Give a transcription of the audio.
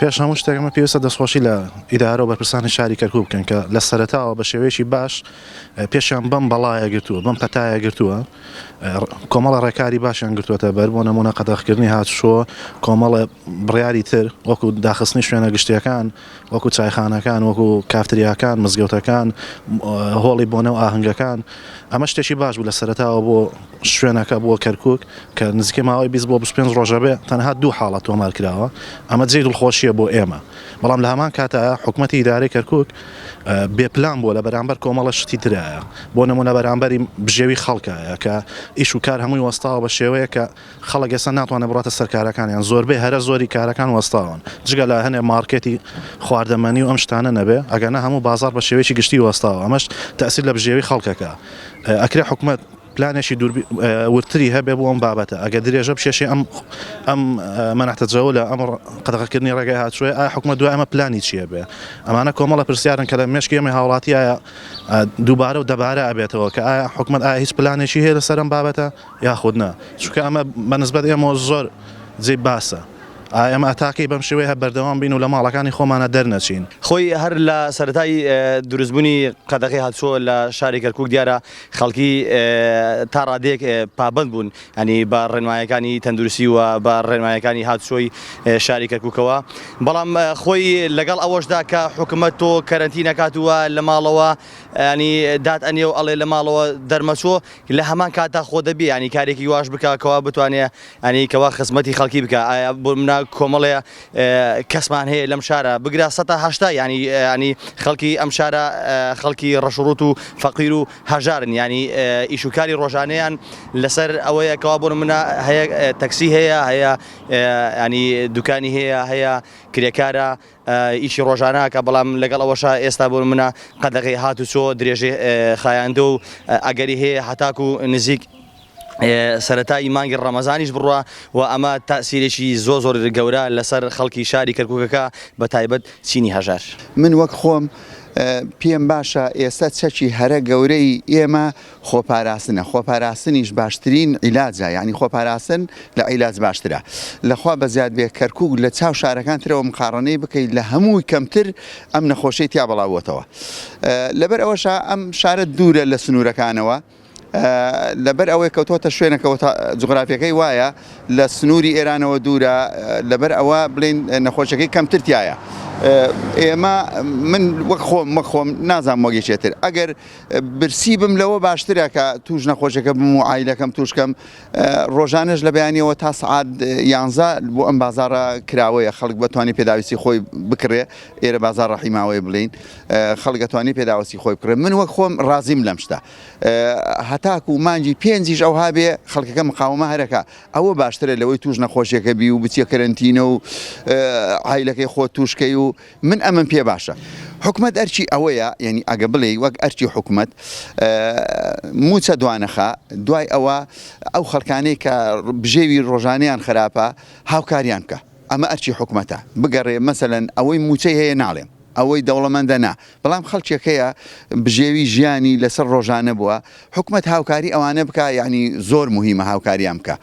پێش هەموو شتێکمە پێویستە دەستخۆشی لە ئیدارە و بەرپرسانی شاری کەرکووک بکەن کە لە سەرەتاوە بە شێوەیەکی باش پێشیان بەم بەڵایە گرتووە بەم پەتایە گرتووە کۆمەڵە ڕێکاری باشیان گرتووەتە بەر بۆ نمونە قەدەغکردنی هاتوشۆ کۆمەڵە بڕیاری تر وەکو داخستنی شوێنە گشتیەکان وەکو چایخانەکان وەکو کافتریاکان مزگەوتەکان هۆڵی بۆنە و ئاهنگەکان ئەمە شتێکی باش بوو لە سەرەتاوە بۆ شوێنەکە بۆ کەرکووک کە نزیکەی ماوەی 20 بۆ 25 ڕۆژە بێ تەنها دوو حاڵەت تۆمار کراوە ئەمە جێی دڵخۆشیە بۆ ئێمە بەڵام لە هەمان کاتە حکوومەتی ئیدارەی کەرکووک بێپلان بووە لە بەرامبەر کۆمەڵە شتی ترایە بۆ نمونە بەرامبەری بژێوی خەڵکایە کە ئیش و کار هەمووی وەستاوە بە شێوەیە کە خەڵک ئێستا ناتوانێت بڕاتە سەر کارەکانیان زۆربەی هەرە زۆری کارەکان وەستاون جگە لە هەنێ مارکێتی خواردەمەنی و ئەم شتانە نەبێ ئەگەنە هەموو بازار بە شێوەیەکی گشتی وەستاوە ئەمەش تەئسیر لە بژێوی خەڵکەکە ئەکرێ حکوومەت پلانێکی ورتری هەبێ بۆ ئەم بابەتە ئەگە درێژە بشێشی ئەم مەنەحتەجەوە لە ئەم قەدەغەکردنی ڕێگای هاتووێ ئایا حکوومەت دوای ئەمە پلانی چییە بێ ئەمانە کۆمەڵە پرسیارن کە لە مێشکی ئێمە هاوڵاتیایە دووبارە و دەبارە ئەبێتەوە کە ئایا حکوومەت ئایا هیچ پلانێکی هەیە لەسەر ئەم بابەتە یاخود نە چونکە ئەمە بەنسبەت ئێمە زۆر جێی باسە ئەمە ئەتاکەی بەم شێوەیە هە بەردەوام بین و لە ماڵەکانی خۆمانە دەرنەچین خۆی هەر لە سەرەتای دروستبوونی قەدەغی هاتووە لە شاری کەرکووک دیارە خەڵکی تا ڕادێک پابند بوون ینی بە ڕێنمایەکانی تەندروستی و بە ڕێنمایەکانی هاتوچۆی شاری کەرکووکەوە بەڵام خۆی لەگەڵ ئەوەشدا کە حکوومەت تۆ کەرەنتی نەکاتووە لە ماڵەوە ینی داد ئەنێ و ئەڵێ لە ماڵەوە دەرمەچۆ لە هەمان کاتا خۆ دەبێ ینی کارێکی واش بکەوە بتوانێت ینی کەوا خزمەتی خەڵکی بکە ئایا بۆ منە کۆمەڵەیە کەسمان هەیە لەم شارە بگرا 180 ینی خەڵکی ئەم شارە خەڵکی ڕەشوڕوت و فەقیر و هەژارن ینی ئیشوکاری ڕۆژانەیان لەسەر ئەوەیە کەوا بۆ منە هەیە تەکسی هەیە ینی دوکانی هەیە کرێکارە ئیشی ڕۆژانە کە بەڵام لەگەڵ ئەوەشە ئێستا بۆ منە قەدەغی هاتوچۆ درێژێ خایاندە و ئەگەری هەیە هەتاکو و نزیک سەرەتایی مانگی ڕەمەزانیش بڕوە و ئەمە تاسیرێکی زۆر گەورە لەسەر خەڵکی شاری کەرکووکەکە بە تایبەت چینی هەژار من وەک خۆم پێم باشە ئێستا چەکی هەرە گەورەی ئێمە خۆپاراستنە خۆپاراستنیش باشترین عیلاجە ینی خۆپاراستن لە عیلاج باشترە لەخوا بەزیاد بێ کەرکووک لە چاو شارەکان ترەوە مقارنەی بکەیت لە هەمووی کەمتر ئەم نەخۆشەی تیا بەڵاوەتەوە لەبەر ئەوەشە ئەم شارە دوورە لە سنوورەکانەوە لەبەر ئەوەی کەوتۆتە شوێنەکەوە جغرافیەکەی وایە لە سنووری ئێرانەوە دوورە لەبەر ئەوە بڵین نەخۆشەکەی کەمترتیایە ئێمە من وەک خۆم نازانم وەگەیشێتر ئەگەر برسی بم لەوە باشترە کە توش نەخۆشەکە بم و عیلەکەم توشکەم ڕۆژانش لە بەیانیەوە تا سعات 11 بۆ ئەم بازارە کراوەیە خەڵک بەتوانی پێداویستی خۆی بکڕێ ئێرە بازار ڕەحیماوەی بڵین خەڵگەتوانی پێداوەستی خۆی بکڕێ من وەک خۆم ڕازیم لەم شتە هەتاکو و مانجی پێنجیش ئەو هابێ خەڵکەکە مقاومە هەرەکە ئەوە باشترە لەوەی توش نەخۆشیەکە بی و بچیە کەرەنتینە و عیلەکەی خۆ توشکەی و من ئەمن پێ باشە حکومەت ئەرچی ئەوەیە یعنی ئەگە بڵێ وەک ئەرچی حکومەت موچە دوانەخە دوای ئەوە ئەو خەڵکانەی کە بژێوی ڕۆژانیان خراپە هاوکاریان بکە ئەمە ئەرچی حکومەتە بگەڕێ مەسەلەن ئەوەی موچەی هەیە ناڵێم ئەوەی دەوڵەمەندە نا بەڵام خەڵکێکەیە بژێوی ژیانی لەسەر ڕۆژانە بووە حکومەت هاوکاری ئەوانە بکە یعنی زۆر مهمە هاوکاریان بکە